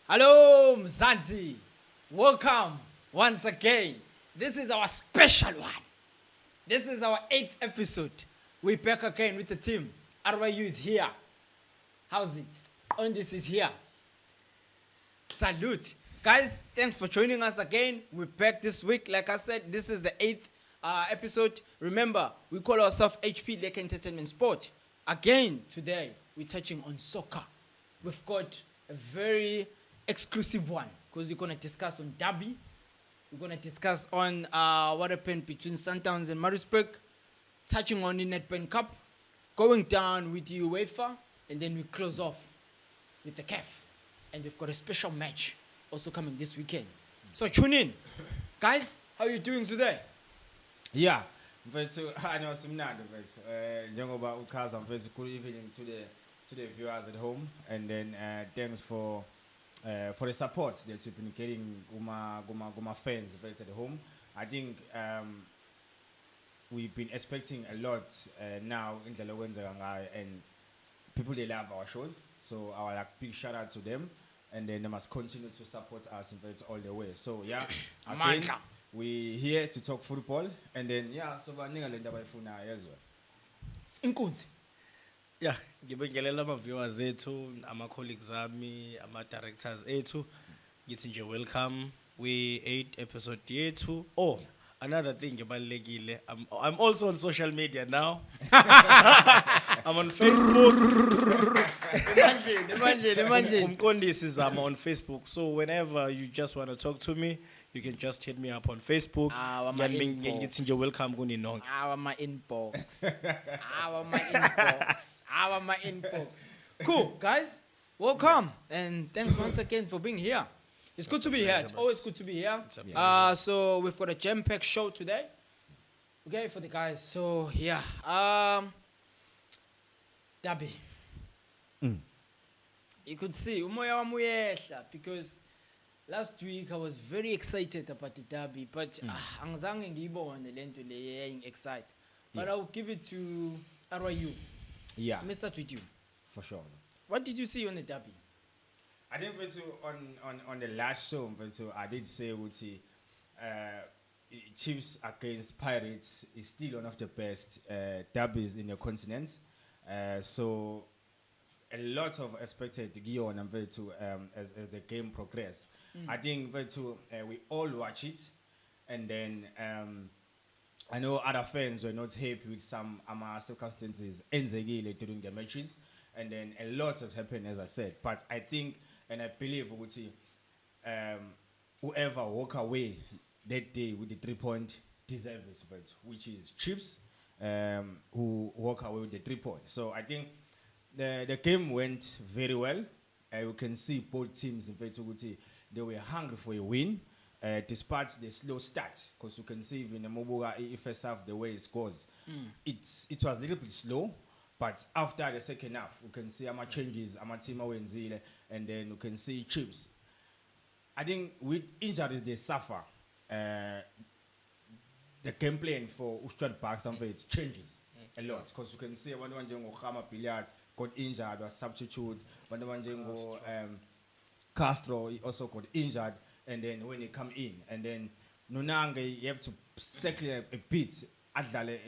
Hello, Mzansi. Welcome once again. This is our special one. This is our 8th episode. We're back again with the team. RYU is here. How's it? Ondis is here. Salute. Guys, thanks for joining us again. We're back this week. Like I said, this is the 8th episode. Remember, we call ourselves HP Lekker Entertainment Sport. Again, today, we're touching on soccer. We've got a very exclusive one because we're going to discuss on Derby. We're going to discuss on what happened between Sundowns and Maritzburg, touching on the Nedbank Cup, going down with the UEFA, and then we close off with the CAF. And we've got a special match also coming this weekend. So tune in. Guys, how are you doing today? Yeah, mfethu I simnandi mfethu njengoba uchaza mfethu good evening to the viewers at home, and then thanks for the support that you've been getting guma fans mfethu at home. I think we've been expecting a lot now indlela okwenzeka ngayo, and people, they love our shows, so our big shout out to them, and then they must continue to support us mfethu all the way. So yeah, again, we here to talk football, and then so baninga le ndaba ifuna yezwe Inkunzi. Yeah, ngibingelela ama-viewers ethu, ama-colleagues ami, ama-directors ethu. Ngithi nje welcome. We 8 episode yethu. Oh, another thing ebalekile. I'm also on social media now. I'm on Facebook. Umqondisi I'm on Facebook. So whenever you just want to talk to me, you can just hit me up on Facebook. Ngithi nje welcome kuni nonke. My inbox. My inbox. Cool, guys. Welcome. And thanks once again for being here. It's good to be here. It's always good to be here. So we've got a jam-packed show today. Okay, for the guys. So, yeah. Derby. You could see, umoya wami uyehla, because last week I was very excited about the Derby, but angizange ngiyibone lento le eyayingi-excite. But I'll give it to RYU. Yeah, Let me start with you. for sure. What did you see on the Derby? I think on the last show I did say Chiefs against Pirates is still one of the best derbies in the continent. So a lot of expected Gion and as the game progress. I think we all watch it, and then I know other fans were not happy with some circumstances during the matches, and then a lot has happened, as I said. But I think and I believe whoever walk away that day with the 3-point deserves it, which is Chiefs who walk away with the 3 points. So I think the game went very well. You can see both teams, in fact, they were hungry for a win, despite the slow start. Because you can see in the Mobuga first half, the way it scores, it was a little bit slow. But after the second half, you can see changes, team wenzile, and then you can see Chiefs. I think with injuries they suffer. The game plan for Ustrad Park, it changes a lot, because you can see one Khama Billiard got injured, was substitute. One Castro also got injured, and then when they come in, and then Nunanga, you have to cycle a bit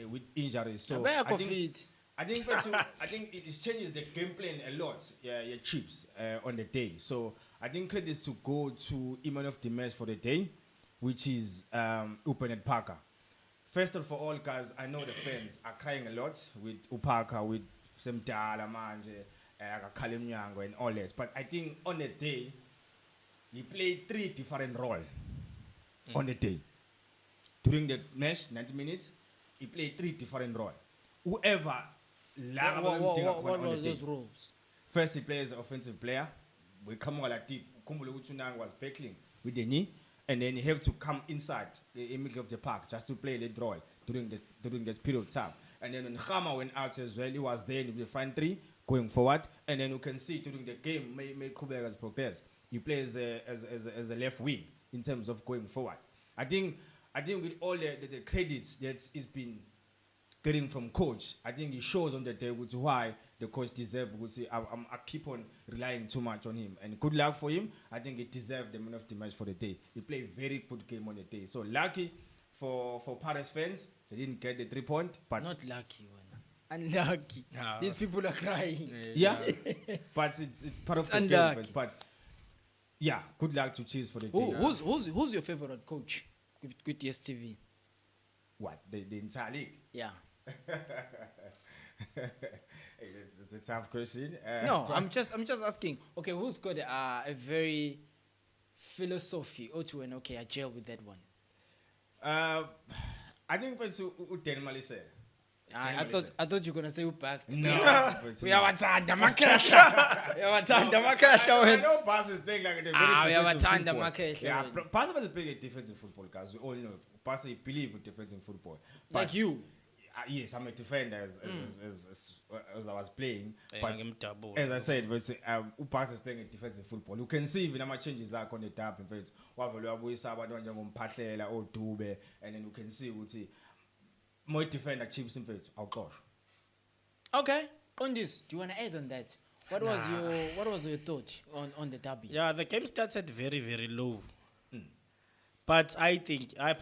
with injuries. So I think it changes the game plan a lot. Yeah, Chiefs on the day. So I think credits to go to man of the match for the day, which is Upenet Parker. First of all, guys, I know the fans are crying a lot with Upaka, with Semtala Manje, Kalim Nyango, and all that. But I think on the day, he played 3 different roles on the day. During the match, 90 minutes, he played 3 different roles. Whoever What were those roles? First, he plays offensive player. We come like deep. Kumbule Utunang was battling with the knee, and then he have to come inside the middle of the park just to play the role during that period of time. And then when Khama went out as well, he was there in the front 3 going forward. And then you can see during the game, May Kuberg's progress. He plays as a left wing in terms of going forward. I think with all the credits that he's been getting from coach, I think he shows on the day why the coach deserves. I keep on relying too much on him, and good luck for him. I think he deserved the man of the match for the day. He played very good game on the day. So lucky for Paris fans, they didn't get the 3 point, but Not lucky one. Unlucky. No. These people are crying. yeah, but it's part of the game. unlucky. But yeah, good luck to Chiefs for the Who, day. who's your favorite coach with DSTV? What the entire league? Yeah. It's a tough question. No, I'm just asking. Okay, who's got a very philosophy? Okay, I gel with that one. I think it's Dan Malise. I thought you were gonna say who Baxter. No, We are Watanda Makehla. We are Watanda Makehla. I know Pass is playing like a very We are defensive Watanda football. Makehla. Yeah, Pass is playing a defensive football, guys. We all know. Pass believe in defensive football. Like But, you. Yes, I'm a defender as I was playing. Yeah, But ngimdabula. as I said, Pass is playing a defensive football. You can see even how much changes are on the tap. In fact, and then you can see more defender chips in fact. I'll gosh. Okay, on this, do you want to add on that? What was your thought on the derby? Yeah, the game started very, very low. But I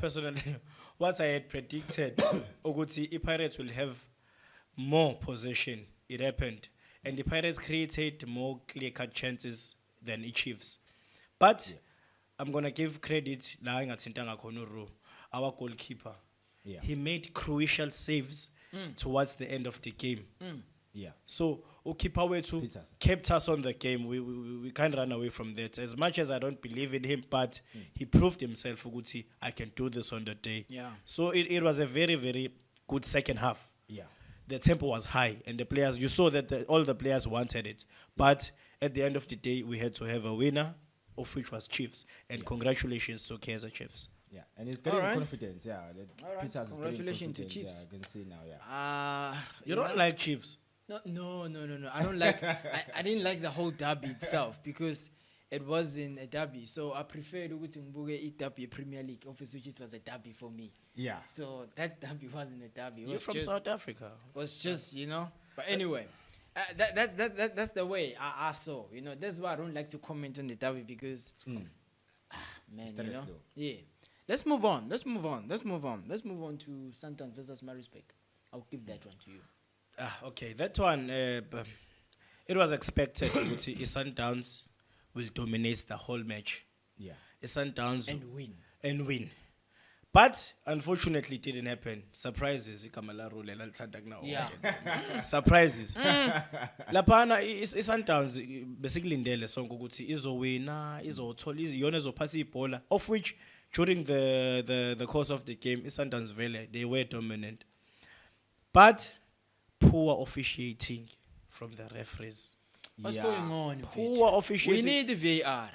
personally, what I had predicted, Oguti, Pirates will have more possession. It happened. And the Pirates created more clear-cut chances than the Chiefs. But I'm going to give credit, our goalkeeper. Yeah. He made crucial saves towards the end of the game. Yeah. So, Okipawetu Pizzas. kept us on the game. We can't run away from that. As much as I don't believe in him, but he proved himself, Uguti, I can do this on the day. Yeah. So it was a very, very good second half. Yeah. The tempo was high, and the players, you saw that all the players wanted it. But at the end of the day, we had to have a winner, of which was Chiefs. And congratulations to Kaizer Chiefs. Yeah, and it's getting Alright. confidence. Yeah, Alright, Pizzas is getting congratulations to confidence, Chiefs. Yeah, I can see now. Yeah. You don't like Chiefs? No. I don't like. I didn't like the whole derby itself because it wasn't a derby. So I preferred ukuthi ngibuke i-derby Premier League, of which it was a derby for me. Yeah. So that derby wasn't a derby. It You're was from just, South Africa. Was just But anyway, that's the way I saw. That's why I don't like to comment on the derby because man, Stress though. yeah. Let's move on to Santon versus Maritzburg. I'll give that one to you. Okay, that one, it was expected that Sundowns will dominate the whole match. Yeah. Sundowns And win. But unfortunately, it didn't happen. Surprises. Yeah. Surprises. Lapana Sundowns basically ndele sonke ukuthi izowina, izothola, iyona ezophasa ibhola, of which during the course of the game, Sundowns Valley, they were dominant. But poor officiating from the referees. What's Yeah. going on? Poor We officiating. need VAR.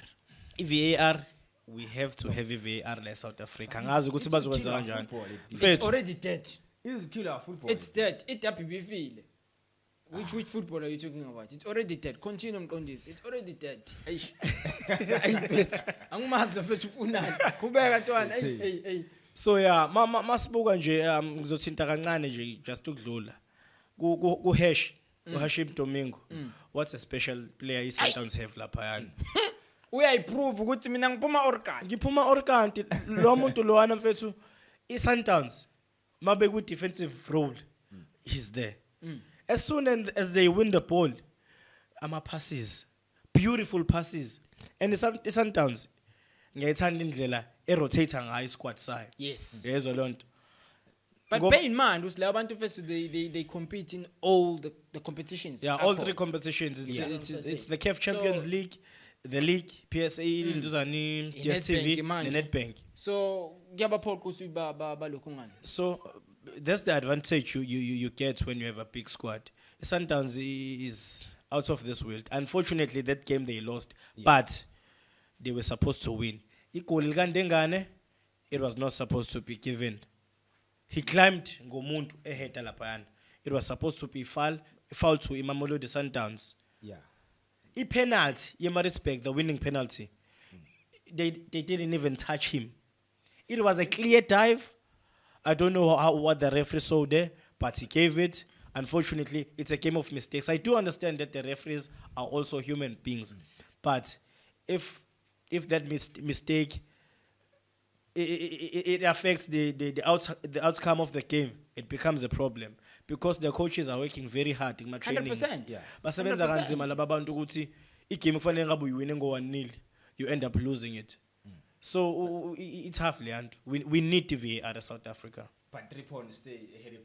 VAR, we have to have a VAR in South Africa. Ngazi ukuthi bazokwenza killer kanjani. football, It's Mfethu, already dead. It's killer football. It's dead. It happy be feel. Which football are you talking about? It's already dead. Continue on this. It's already dead. Angumazi mfethu ufunani. Kubeka ntwana. Hey. So yeah, masibuka nje ngizothinta kancane nje just ukudlula. Ku hash, uHashim Domingo. What's a special player Sundowns have lapha yana? Uyayiprove ukuthi mina ngiphuma organ. Ngiphuma orkanti lo muntu lowana mfethu Sundowns mabe ku defensive role he's there. As soon as they win the ball, passes, beautiful passes, and Sundowns ngiyayithanda indlela rotate ngayo squad side. Yes. Yezwa lonto. But bear in mind, labo bantu first they compete in all the competitions. Yeah, all three competitions. It's the CAF Champions So- League, the league, PSA, Nduzani, DSTV, Nedbank, the Nedbank. So ngiyabaphoqa ukuthi balokhu ngani. So that's the advantage you get when you have a big squad. Sundowns is out of this world. Unfortunately, that game they lost, but they were supposed to win. Igoli likandengane, it was not supposed to be given. He climbed ngomuntu eheta laphayana. It was supposed to be foul to Mamelodi Sundowns. Yeah. Penalty, Maritzburg, the winning penalty. They didn't even touch him. It was a clear dive. I don't know what the referee saw there, but he gave it. unfortunately, it's a game of mistakes. I do understand that the referees are also human beings, but if that mistake it affects the outcome of the game, it becomes a problem because the coaches are working very hard in my trainings. 100%, yeah. Basebenza kanzima laba bantu ukuthi igame kufanele ngabe uyiwine ngo-1-0, you end up losing it. So it's tough, Leand. We need VAR at South Africa. But 3 points stay ahead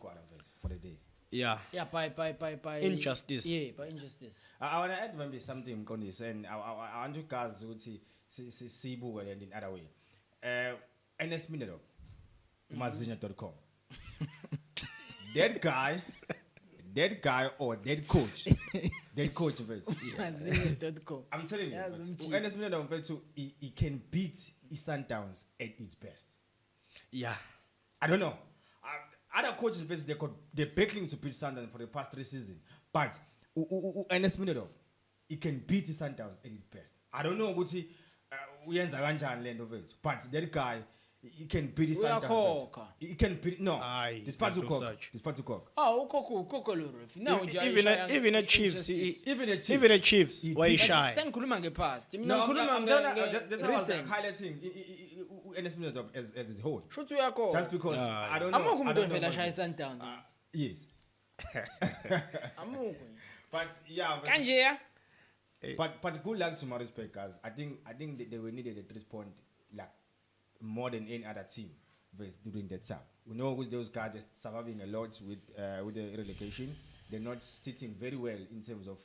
for the day. Yeah. Yeah, by Injustice. Yeah, by injustice. I want to add maybe something, Mkondis, and I want to guys who see Google and in other way. NS Minero, Mazinya.com. That guy or that coach, Mazinya.com. I'm telling you, NS Minero, he can beat Sundowns at its best. Yeah. I don't know. Other coaches, they're battling to beat Sundowns for the past 3 seasons. But NS Minero, he can beat Sundowns at its best. I don't know what but that guy, he can beat Sundowns. He can beat despite to cock. Oh, Coco Lurif. No, Even a Chiefs, why shy? Sen kuluma ngepast. No, I'm just highlighting NS Minero as a whole. Shoot yakho. Just because I don't know. Amukho umuntu ovela shaya Sundowns. Yes. Amukho. But yeah. Kanje ya. But good luck to Maritzburg, guys. I think they were needed at 3 point like more than any other team during that time. We know with those guys are surviving a lot with the relegation. They're not sitting very well in terms of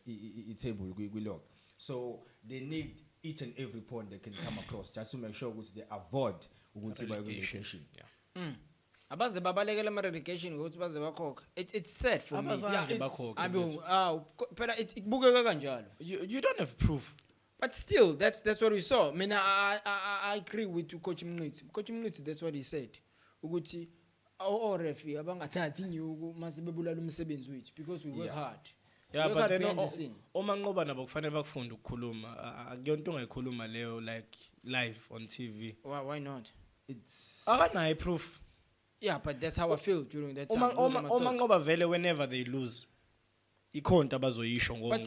table we look. So they need each and every point they can come across just to make sure they avoid relegation. Yeah. Abaze babalekela ama relegation ngokuthi baze bakhokha. It's sad for me. But it bukeka kanjalo. You don't have proof. But still, that's what we saw. I mean, I agree with Coach Mnitsi. Coach Mnitsi, that's what he said. Ukuthi referee abangathathi inyuku mase bebulala umsebenzi wethu because we work hard. Yeah, but then uma nqoba nabo kufanele bakufunde ukukhuluma. Akuyonto ongayikhuluma leyo like live on TV. Why not? It's akanayo proof. Yeah, but that's how I feel during that time. Uma nqoba vele whenever they lose. Ikhonto abazoyisho But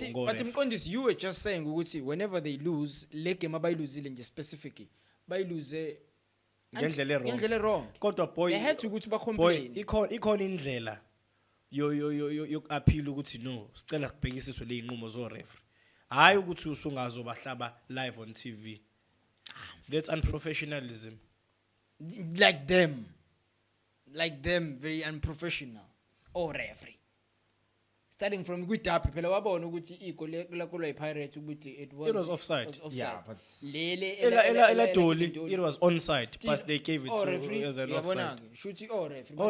Mkondis, you were just saying ukuthi whenever they lose, le game abayiluzile nje specifically, bayiluse ngendlela wrong. Kodwa boy, they had to ukuthi ba complain. Ikhona indlela yo appeal ukuthi no, sicela sibhekisiswe le inqumo zo referee. Hayi ukuthi usungazo bahlaba live on TV. That's unprofessionalism. Like them, very unprofessional. Referee. Starting from Guitapi, phela wabona ukuthi igoli lakolwa iPirates ukuthi it was offside. Yeah, but Ela Doli, it was onside, but they gave it as an offside. Shuthi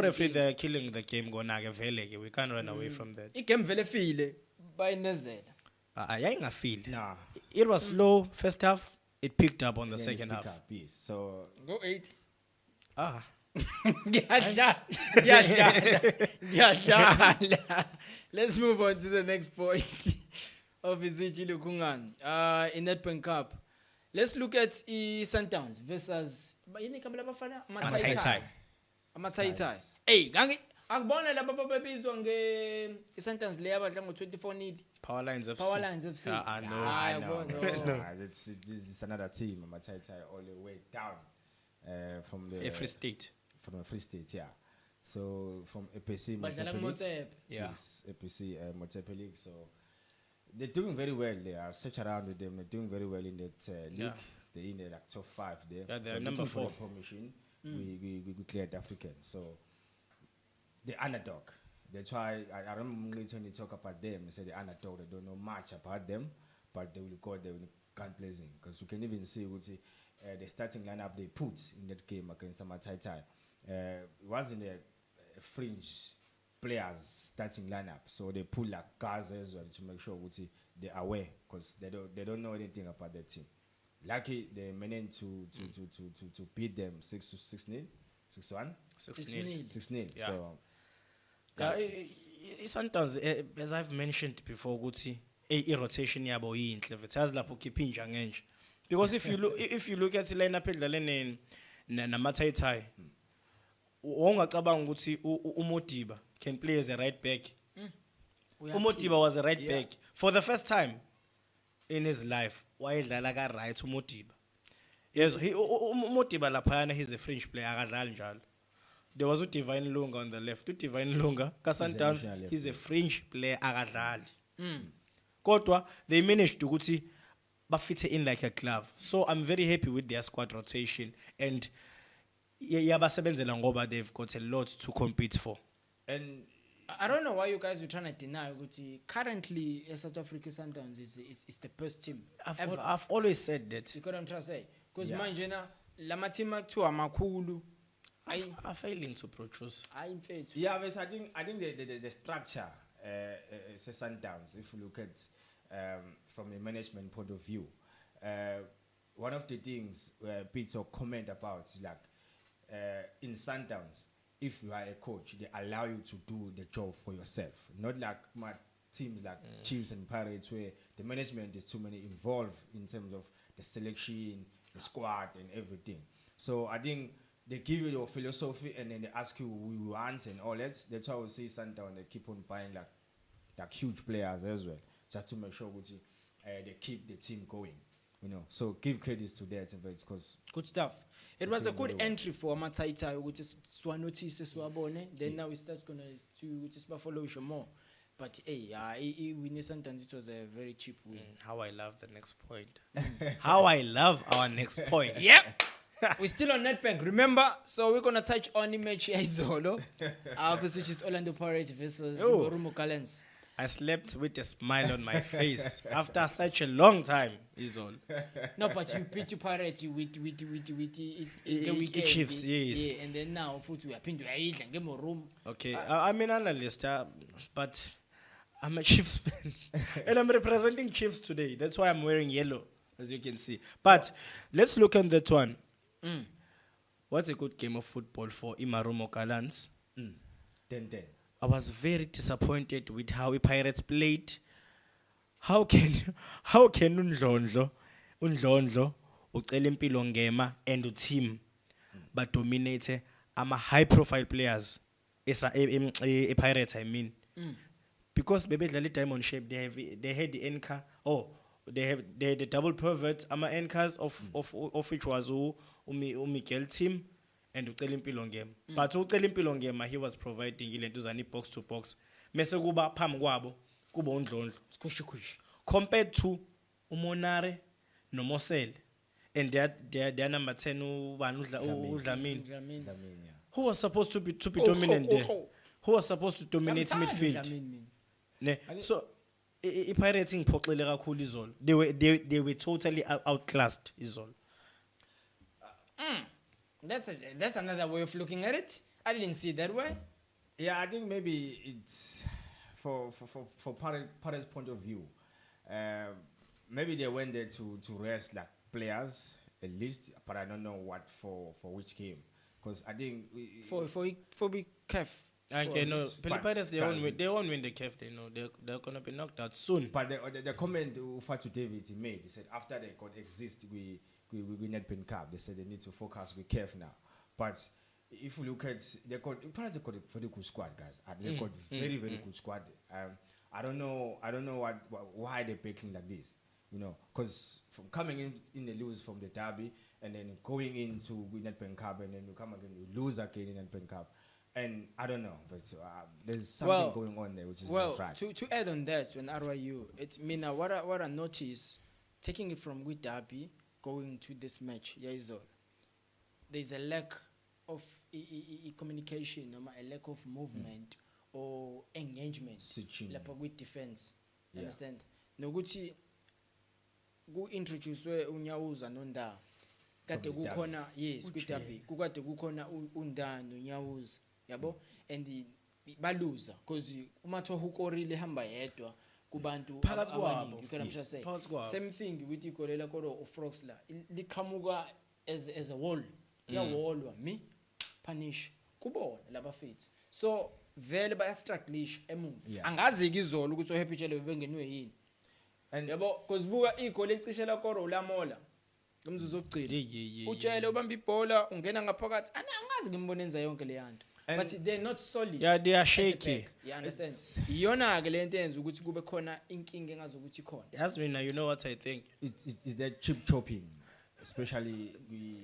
referee, they're killing the game gonake vele. We can't run away from that. Igame vele file bayinezela. Ayingafeel. Nah. It was slow first half. It picked up on the second half. Yes. So go 8. Let's move on to the next point of Izichi Lukungan. In Nedbank Cup. Let's look at Sundowns versus Amatai. Hey, gangi akubona laba babebizwa Sundowns le yabadla ngo-24-0. Power Lines FC. No. This is another team, Amatai all the way down from the Free State. From a Free State, yeah. So from EPC, yes, EPC Motepe League. So they're doing very well. They are search around with them. They're doing very well in that league. Yeah. They're in the like top 5 there. Yeah, they're so number 4. For permission, we cleared African. So the underdog. That's why I remember when you talk about them. They say the underdog. They don't know much about them, but they will go there when can't play them because we can even see the starting lineup they put in that game against Amatai. It wasn't a fringe players starting lineup, so they pull like guys as well to make sure they're aware because they don't know anything about their team. Lucky they managed to beat them 6-0, 6-1, 6-0. Yeah. So sometimes as I've mentioned before, a rotation yabo yinhle vethazi lapho khipha inja ngenje because if you look at lineup edlalene namathayithayi ongacabanga ukuthi uModiba can play as a right back Modiba was a right back for the first time in his life. Wayedlala ka right uModiba. Yes, Modiba laphana he's a French player akadlali njalo. There was Divine Lunga on the left. Divine Lunga ka Sundowns he's a French player akadlali. Kodwa they managed to ukuthi bafithe in like a glove. So I'm very happy with their squad rotation and yabasebenzela ngoba they've got a lot to compete for. And I don't know why you guys were trying to deny ukuthi currently South Africa Sundowns is the best team ever. I've always said that. You know what I'm trying to say? Because manje na lama team akuthiwa makhulu are failing to produce. Yeah, but I think the structure Sundowns, if you look at from a management point of view, one of the things Peter comment about is like in Sundowns, if you are a coach, they allow you to do the job for yourself. Not like my teams like Chiefs and Pirates where the management is too many involved in terms of the selection, the squad and everything. So I think they give you your philosophy and then they ask you who you want and all that. That's why we see Sundown, they keep on buying like huge players as well, just to make sure they keep the team going. You know, so give credits to that because good stuff. It was a good entry for Mataita, which is Swanotis Swabone. Then now we start gonna to follow you more. But hey, winning Sundowns, it was a very cheap win. How I love the next point. How I love our next point. Yep. We're still on Nedbank, remember? So we're gonna touch on the match Izolo, which is Orlando Pirates versus Marumo Gallants. I slept with a smile on my face after such a long time, is all. No, but you beat your Pirates with the weekend. Chiefs, yes. Yeah, and then now we are pinned to get more room. Okay, I'm an analyst, but I'm a Chiefs fan. And I'm representing Chiefs today. That's why I'm wearing yellow, as you can see. But let's look at that one. What's a good game of football for Marumo Gallants? 10-10. I was very disappointed with how the Pirates played. How can Undlondlo ucela impilo ngema and the team but dominate high profile players a Pirates I mean because bebedlala diamond shape they had the anchor they had the double pivot anchors of which was Miguel team and ucela impilo ngema but ucela impilo ngema he was providing ilento zani box to box mase kuba phambi kwabo kuba Undlondlo squishy compared to uMonare noMosele and their number 10 Udlamini who was supposed to be dominant there who was supposed to dominate midfield so iPirates ngiphoxele kakhulu izolo they were totally outclassed izolo. That's another way of looking at it. I didn't see it that way. Yeah, I think maybe it's for Pirates' point of view. Maybe they went there to rest like players at least, but I don't know what for which game. Because I think for big CAF. Okay, no, Pirates they won't win the CAF. They know they're gonna be knocked out soon. But the comment Ufatu David he made, he said after they could exist we Nedbank Cup, they said they need to focus with CAF now. But if you look at Pirates got a very good squad, guys. They got very good squad. I don't know why they're picking like this, you know, because from coming in the lose from the derby and then going into Nedbank Cup and then you come again you lose again in Nedbank Cup, and I don't know, but there's something going on there which is not right. To add on that, when RYU, it's what I noticed, taking it from good derby going to this match, there's a lack of communication, a lack of movement. Or engagement with defense. Understand? Nokuthi ku introduce uNyawuza noNda. Kade kukhona kwidabi. Kukade kukhona uNda noNyawuza. Yabo? And baluza because umatho ukorile hamba yedwa kubantu abaningi. You can understand say. Same thing with ikolela koro Froxla. Liqhamuka as a wall. Ya wall me punish kubona labafethu. So vele bayastruggleish emuva angazi ke izolo ukuthi ohappy tshele bebengenwe yini and yabo because buka igoli ecishela koro ulamola ngomzuzu ogcina utshele ubamba ibhola ungena ngaphakathi angazi ngimbonenza yonke le yanto And but they're not solid. Yeah, they are at the shaky. back. You understand? Iyona-ke le nto eyenza ukuthi kube khona inkinga engazokuthi khona. Yes, Mina, you know what I think? it's that chip chopping, especially we.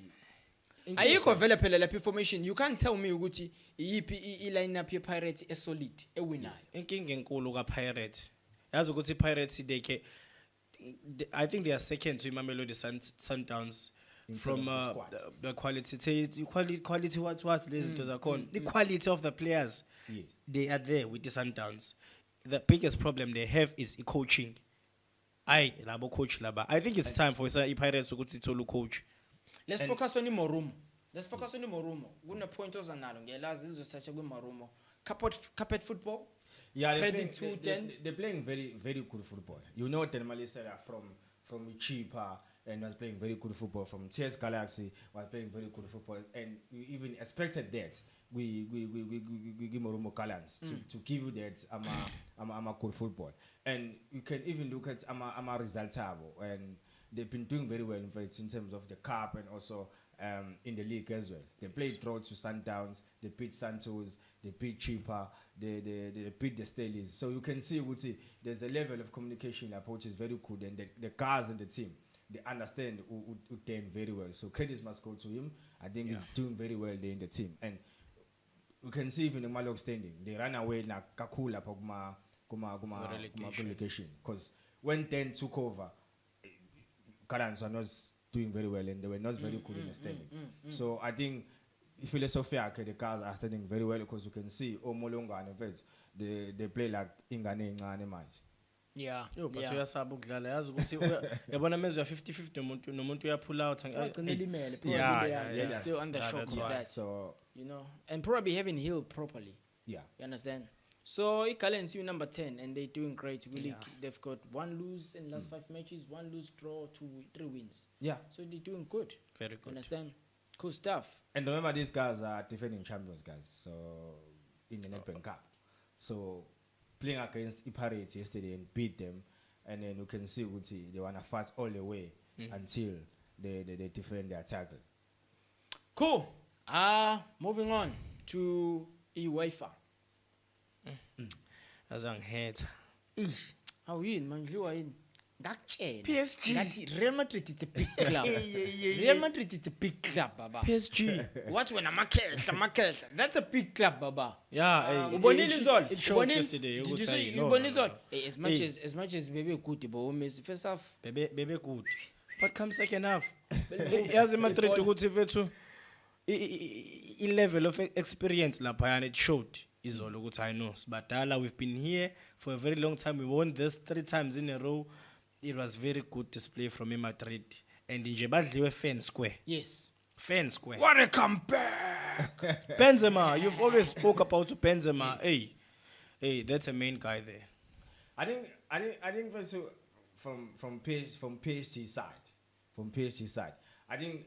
Ayikho vele phela lapha information. You can't tell me ukuthi iyiphi i-lineup ye-Pirates e-solid ewinayo. Inkinga enkulu kaPirates. Yazi ukuthi Pirates I think they are second to Mamelodi Sundowns from the quality what lezi zinto zakhona. The quality of the players. Yes. They are there with the Sundowns. The biggest problem they have is coaching. Labo coach laba. I think it's time for Pirates ukuthi ithole coach. Let's focus on Imorumo. Kuna point ozanalo ngiyalazi izosatha kwiMarumo. Carpet football. Yeah, they're playing very, very good football. You know, Tenmali said from Chipa and was playing very good football. From TS Galaxy was playing very good football, and we even expected that. We give Moromo Kalans to give you that ama good football, and you can even look at ama Resultabo, and they've been doing very well in fact in terms of the cup and also in the league as well. They played draw to Sundowns, they beat Santos, they beat Chipa, they beat the Staleys. So you can see there's a level of communication approach is very good, and the guys in the team, they understand Udane very well. So credits must go to him. I think he's doing very well there in the team. And you can see even the Malok standing, they ran away na kakula kuma relegation. Because when Dan took over, Karans were not doing very well and they were not very good in the standing. So I think philosophy the guys are standing very well because you can see Omolonga and Vets, they play like Ingane Ngane match. Yeah. But uyasaba ukudlala yazi ukuthi yabona mezwe ya 50-50 nomuntu uyapull out they're still under shock of that. So you know, and probably haven't healed properly. Yeah. You understand? So Ikalens you number 10 and they're doing great. Really, they've got 1 lose in last 5 matches, 1 lose, draw, 3 wins. Yeah. So they're doing good. Very good. You understand? Cool stuff. And remember these guys are defending champions guys. So in the Nedbank Cup. So playing against Pirates yesterday and beat them, and then you can see they want to fight all the way until they defend their title. Cool. Moving on to UEFA. As I'm head. How are you, man? You are in PSG. That's Real Madrid is a big club. Real Madrid is a big club, Baba. PSG. What when I'm a cash? That's a big club, Baba. Yeah. It showed yesterday. Did you see No. As much as baby good, but first half. Baby good. But come second half. As a Madrid ukuthi vethu I level of experience lapha and it showed. Is all ukuthi I know. Badala, we've been here for a very long time. We won this 3 times in a row. It was very good display from Madrid. And in Jebadliwe fan square. Yes. Fan square. What a comeback! Benzema, you've always spoke about Benzema. Yes. Hey, that's a main guy there. I think also from PSG side, I think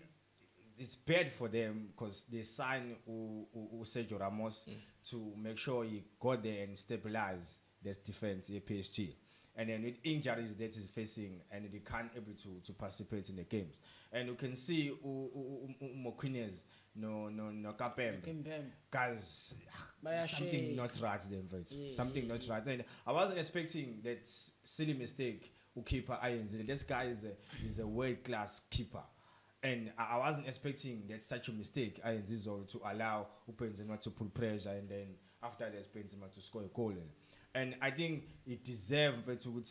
it's bad for them because they signed Sergio Ramos to make sure he got there and stabilize this defense at PSG. And then with injuries that he's facing, and he can't able to participate in the games. And you can see Moquinez, no Kapembe, because something not right there. Something not right. And I wasn't expecting that silly mistake. Keeper Irons. This guy is a world class keeper. And I wasn't expecting that such a mistake to allow Benzema to pull pressure and then after that Benzema to score a goal. And I think it deserves to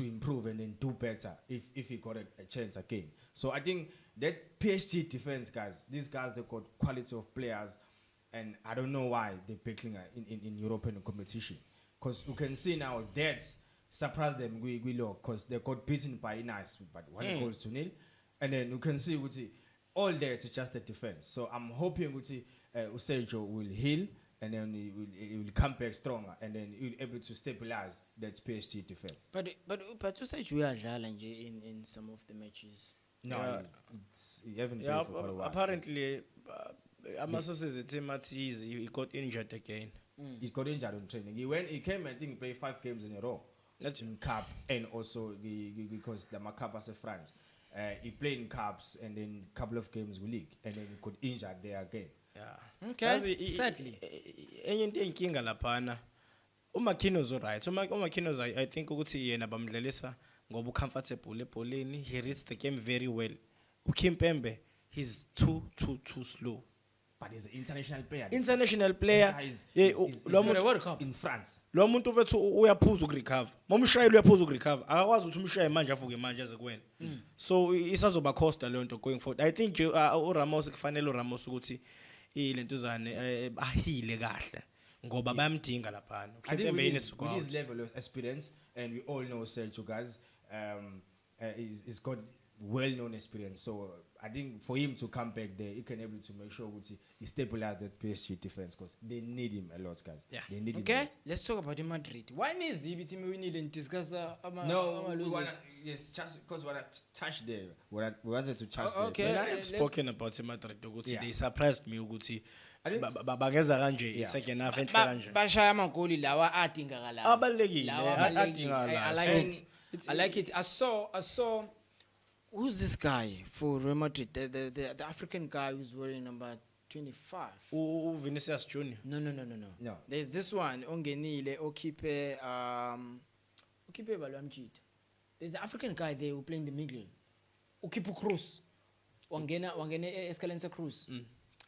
improve and then do better if he got a chance again. So I think that PSG defense guys, these guys they got quality of players, and I don't know why they're picking in European competition. Because you can see now that's surprised them we look because they got beaten by Nice but 1-0, and then you can see all there it's just the defense. So I'm hoping Sergio will heal and then he will come back stronger and then he'll be able to stabilize that PSG defense. But Sergio uyadlala nje in some of the matches. No, he haven't played for quite a while. Apparently, Amaso's team he got injured again. He got injured on training. He came I think he played 5 games in a row. That's in Cup and also because the Cup as a France. He played in Cups and then a couple of games with League and then he got injured there again. Yeah. Okay, Yazi, sadly. enye into enkinga laphana uMakino's alright. Umakino's I think ukuthi yena bamdlalisa ngoba ucomfortable ebholeni. He reads the game very well. uKimpembe he's too slow. But he's an international player. International player. This guy is, Yeah, is lo For the World Cup. in France. Lo muntu ufethu uyaphuza ukurecover. Momshayeli uyaphuza ukurecover. Akakwazi ukuthi umshaye manje avuke manje aze kuwena. So isazoba costa le nto going forward. I think uRamos kufanele uRamos ukuthi ilentuzane ahile kahle ngoba bayamdinga laphana. I think uKimpembe with his level of experience, and we all know Sergio guys, he's got well-known experience. So I think for him to come back there, he can able to make sure he stabilize that PSG defense because they need him a lot, guys. Yeah. They need him. A Okay, lot. let's talk about Madrid. Why is it we need to discuss No, we losers? wanna, yes, just because when I touch there, we wanted to touch Oh, okay. there. When I have let's- spoken about Madrid ukuthi Yeah. they surprised me ukuthi I think- bangeza kanje Yeah. second half enhle kanje. Bashaya amagoli lawa adingakalayo. Abalulekile, Lawa adingakalayo. abalulekile. I like So, it. I like it. I saw who's this guy for Real Madrid? The African guy who's wearing number 25. Vinicius Junior. No. No. There's this one ongenile okhiphe balwamjita. There's an African guy there who playing the middle. Ukhiphe Cruz. Wangena escalence Cruz.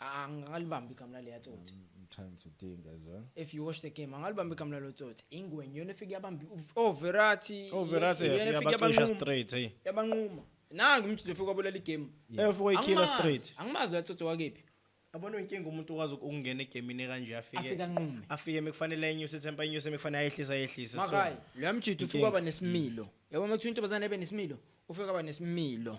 Angalibambi kamla le yatsotsi. I'm trying to think as well. If you watch the game angalibambi kamla lo tsotsi. Ingwen yona efike yabambi Verratti. Verratti yena efike yabacisha yabanquma. straight hey. Yabanquma. Nangu umthi lofika kwabolela igame. Efike ikhila straight. Angimazi lo tsotsi wakephi. Yabona inkinga umuntu ukwazi ukungena egamini kanje Afika afike nqume. afike mekufanele enyuse temper enyuse mekufanele ayehlisa Makai, lo yamjita ufika inkinga. kwaba nesimilo. Yabo makuthiwa intombazana ebe nesimilo, ufika kwaba nesimilo.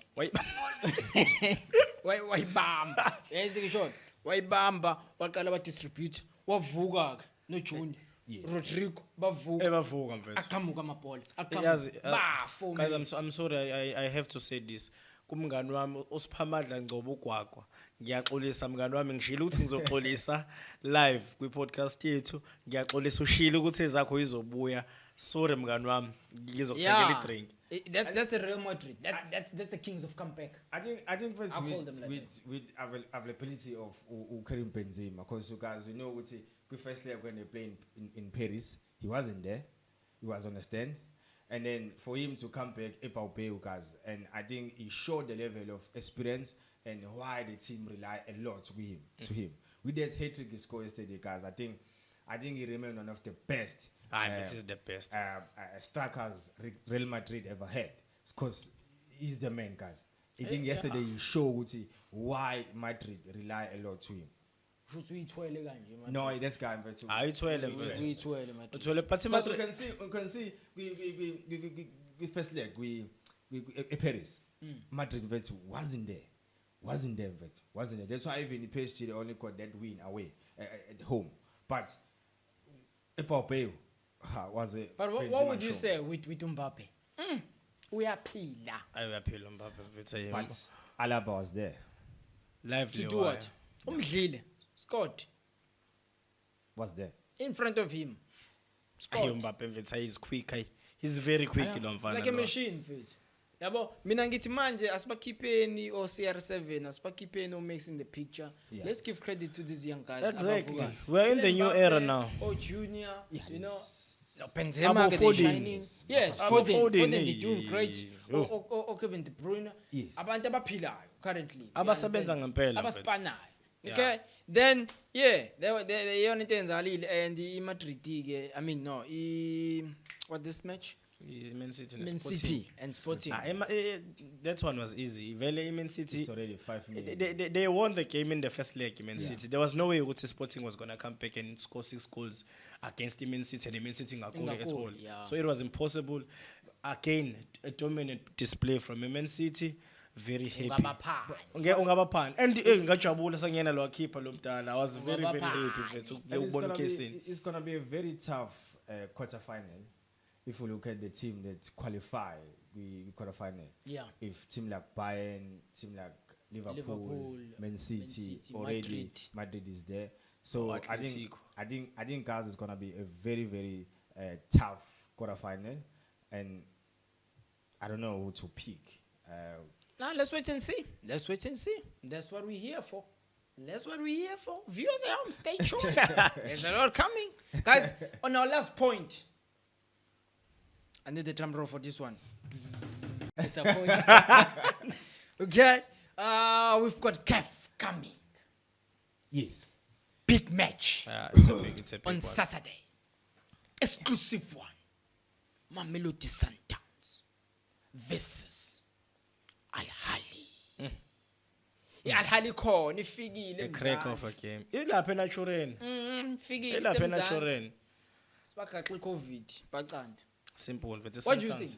Wayibamba. Yazi ngisho. Wayibamba, waqala ba distribute, wavuka ke no Junior. Yes. Rodrigo bavuka. ebavuka mfethu. Aqhamuka amabhola. Yazi, Aqhamuka. guys, I'm sorry I have to say this. Kumngani wami usiphamadla ngcobo ugwagwa. Ngiyaxolisa mngani wami ngishilo ukuthi ngizoxolisa live kwi podcast yethu. Ngiyaxolisa ushilo ukuthi ezakho izobuya. Sorry mngani wami ngizokuthengela idrink. That's the Real Madrid. That's the kings of comeback. I think first I'll call them like with availability of Karim Benzema, because you guys, you know, the first leg when they play in Paris, he wasn't there. He was on the stand. And then for him to come back, Ep.8, guys, and I think he showed the level of experience and why the team rely a lot with him, to him. With that hat-trick he scored yesterday, guys, I think he remained one of the best. This is the best. Strikers Real Madrid ever had, because he's the man, guys. I think yesterday he showed why Madrid rely a lot to him. Shothi uyithwele kanje manje. No, this guy very too. Ayithwele mfethu. Uyithwele Madrid. Uthole but But Madrid you can see we first leg we Paris. Madrid vet wasn't there. Wasn't there. That's why even the PSG they only got that win away at home. But Ep.8 was a. But what would you say with Mbappe? Uyaphila. ayaphila Mbappe mfethu But Alaba was there. live To do what? Umdlile. Scott Was there. in front of him. Ayo Scott. Mbappe mfethu is quick he's very quick lo mfana Like a lo. machine mfethu. Yabo mina ngithi manje asibakhipheni o CR7 asibakhipheni o Max in the picture. Yeah. Let's give credit to these young guys. Exactly. abavukayo. We're in the Kylian new Mbappe, era now. Oh Junior, you know. Yes. Benzema Abo they Foden. shining. Yes, Abo Foden Foden, they're doing great. oh. O Kevin De Bruyne. Yes. Abantu abaphilayo currently. Abasebenza ngempela, Abaspanayo. Yeah. Okay. Then yeah, they yona into enzalile and iMadrid ke I mean no, what this match? Man City Man City and Sporting. That one was easy. Vele Man City It's already 5 minutes. they won the game in the first leg, Man City. There was no way Uguti Sporting was going to come back and score 6 goals against the Man City and the Man City ngakho at all. Yeah. So it was impossible. Again, a dominant display from Man City. Very happy. Ungabaphani. And ngajabula sangena lo keeper lo mdala. I was very happy mfethu And ukubona Kessing. it's gonna be a very tough quarterfinal if we look at the team that qualify the quarterfinal. Yeah. If team like Bayern, team like Liverpool, Man City, already Madrid is there. So Or I Atletico. think guys it's gonna be a very very tough quarterfinal, and I don't know who to pick. Now let's wait and see. That's what we're here for. That's what we're here for. Viewers at home, stay tuned. There's a lot coming. Guys, on our last point, I need the drum roll for this one. Disappointed. Okay. We've got CAF coming. Yes. Big match It's a big on one. Saturday. Exclusive one. Mamelodi Sundowns versus Al-Hali. I-Al-Hali khona ifikile A crack of a eMzansi. game. Ilapha eNaturen. Ifikile Ilapha eMzansi. eNaturen. Sibagaxe iCovid bacanda. Simple. It's What do you think?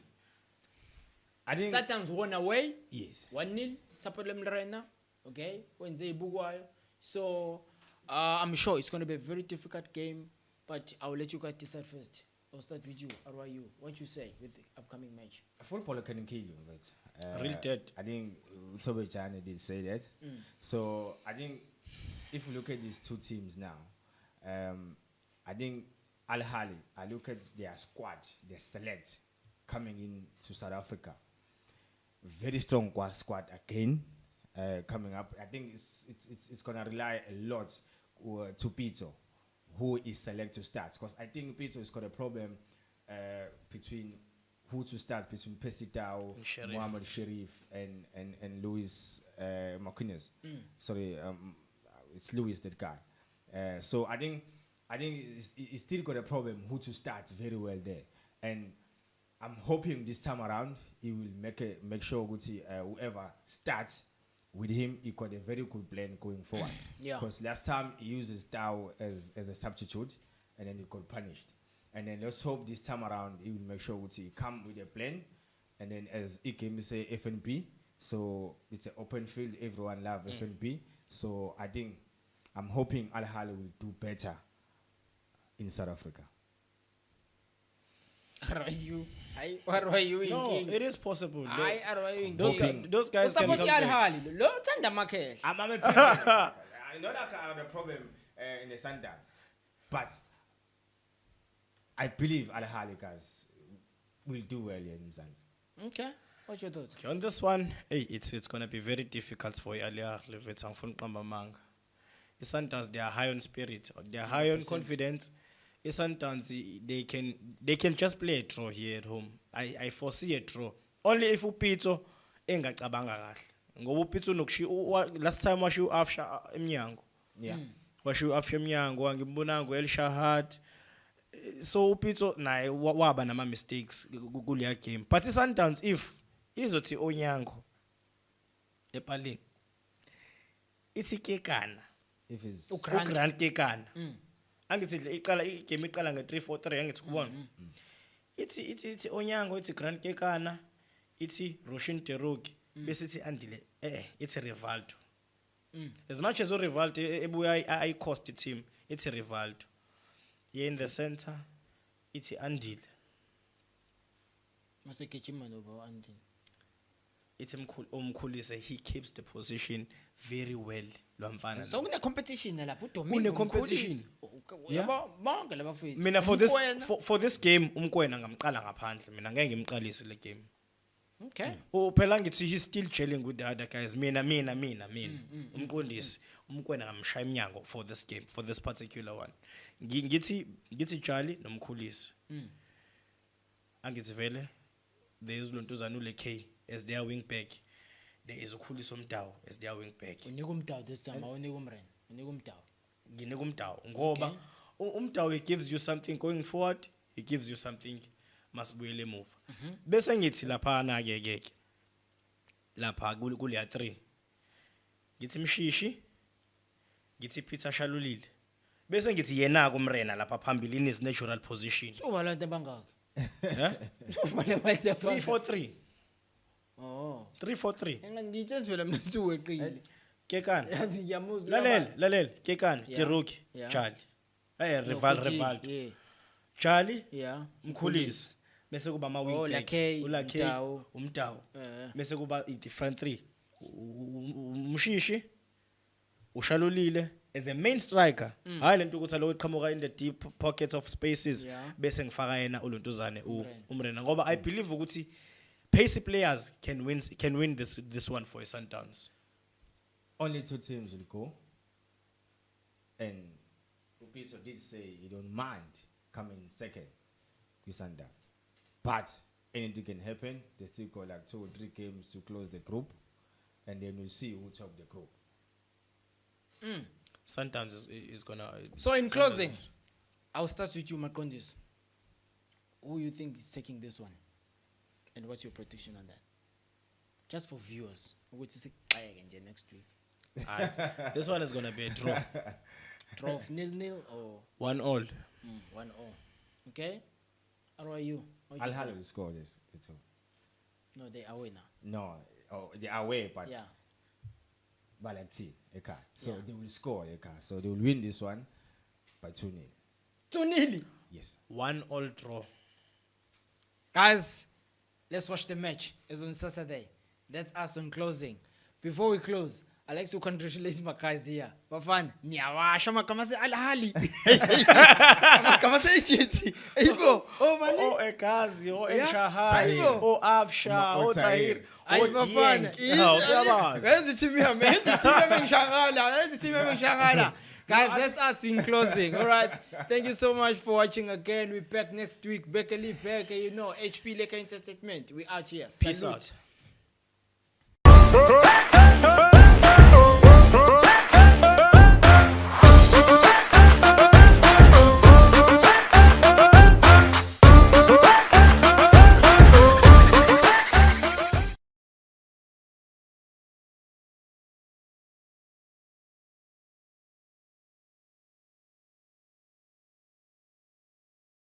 I think Sundowns won away yes. 1-0 Tapole Mrena. Okay, wenze ibukwayo. So I'm sure it's going to be a very difficult game, but I'll let you guys decide first. I'll start with you, RYU. What you say with the upcoming match? Football can kill you, but Real dead. I think Tobe Chane did say that. So I think if you look at these two teams now, I think Al Hali, I look at their squad, their select coming in to South Africa. Very strong squad again coming up. I think it's gonna rely a lot to Pito, who is select to start, because I think Pito has got a problem between who to start between Pesitao, Sheriff. Mohamed Sharif, and Louis Marquinhos. Sorry, it's Louis, that guy. So I think he's still got a problem who to start very well there, and I'm hoping this time around he will make sure whoever starts with him, he got a very good plan going forward. Yeah. Because last time he uses Tao as a substitute, and then he got punished. And then let's hope this time around he will make sure he come with a plan. And then as he came say FNP, so it's an open field. Everyone love FNP. So I think I'm hoping Al Hali will do better in South Africa. RYU. RYU No, inking. it is possible. I RYU Those inking. those guys can Support come back. Al-Hali. Lo thanda makhehle. I'm a I know that I have a problem in the Sundowns, but I believe Al Hali guys will do well in Mzansi. Okay. What's your thoughts? Okay, on this one, hey, it's gonna be very difficult for Aliar Levet and Funqamba Manga. The Sundowns, they are high on spirit, they are high on confidence. The Sundowns, they can just play a draw here at home. I foresee a draw. Only if Upito engacabanga kahle. Ngoba Upito nokushi last time washu after emnyango. Yeah. Washu after emnyango angimbona ngo El Shahad. So Upito naye waba nama mistakes kuleya game. But Sundowns if izothi onyango epalini ithi kekana If it's ugrand kekana angithi iqala igame iqala nge3-4-3 angithi kubona ithi onyango ithi grand kekana ithi Roshin Teroki bese ithi andile ithi Rivaldo as much as Rivaldo ebuya I cost the team ithi Rivaldo here in the center ithi andile Mase gijima no ba andi. it's umkhulise he keeps the position very well lwamfana So kune competition lapho uDominic. Kune competition. Yeah. Yabo bonke labafethu. mina for this Umkwena. for this game umkwena ngamqala ngaphandle mina ngeke ngimqalise le game Okay. phela ngithi he's still gelling with the other guys mina umqondisi umkwena ngamshaya eminyango for this game for this particular one ngithi Charlie nomkhulisi angithi vele there is Lontuzana uLekker as their wing back there is uKhulisa Umdawu as their wing back Unika umdawu this time, awunika umrena. Unika umdawu. nginika Umdawu ngoba Umdawu he gives you something going forward he gives you something masibuyele emuva bese ngithi lapha na ke lapha kuleya 3 ngithi Mshishi ngithi Peter Shalulile bese ngithi yena kumrena lapha phambili in his natural position So balanta bangaka. eh Balanta 3-4-3 Oh. 3-4-3 Ngithe phela mntu weqile. kekana Yazi ngiyamuzwa. lalela kekana Yeah. Teroki Yeah. Charlie No, Rivaldo Yeah. Charlie Yeah. Mkhulisi bese kuba ama wing Oh, back Lekker, Umdawu Eh. bese kuba i different 3 Mshishi ushalulile as a main striker hayi lento ukuthi lo iqhamuka in the deep pockets of spaces Yeah. bese ngifaka yena uLontuzane Umrena. umrena ngoba I believe ukuthi pacey players can win this one for Sundowns only two teams will go. And Upito did say he don't mind coming second with Sundowns. But anything can happen. They still got like 2 or 3 games to close the group. And then we'll see who top the group. Sometimes is gonna. So in closing, I'll start with you, Makondis. Who you think is taking this one? And what's your prediction on that? Just for viewers. Which is next week. This one is gonna be a draw. Draw of 0-0 or 1-1. 1-0. Okay? How are you? Al Hilal will score this. No, they are away now. No, they are away, but Yeah. Valentine, Eka. So Yeah. they will score, Eka. So they will win this one by 2-0. 2-0. Yes. 1-1 draw. Guys, let's watch the match. It's on Saturday. That's us on closing. Before we close, I'd like to congratulate my guys here. Bafan, niyawasha makama se Al-Ahly. Makama se Egypt. Ibo, oh mani. Oh, Ekazi, oh, Yeah. Eshahari, Tahir. oh, Afsha, Oh, oh, Tahir. Ay Oh, bafana. Dieng. Oh, siyabazi. Wenza team yami, wenza team yami ngishangala, wenza team yami ngishangala. Guys, that's us in closing. All right. Thank you so much for watching again. We're back next week. Back, HP Lekker Entertainment. We out here. Peace Salute. out.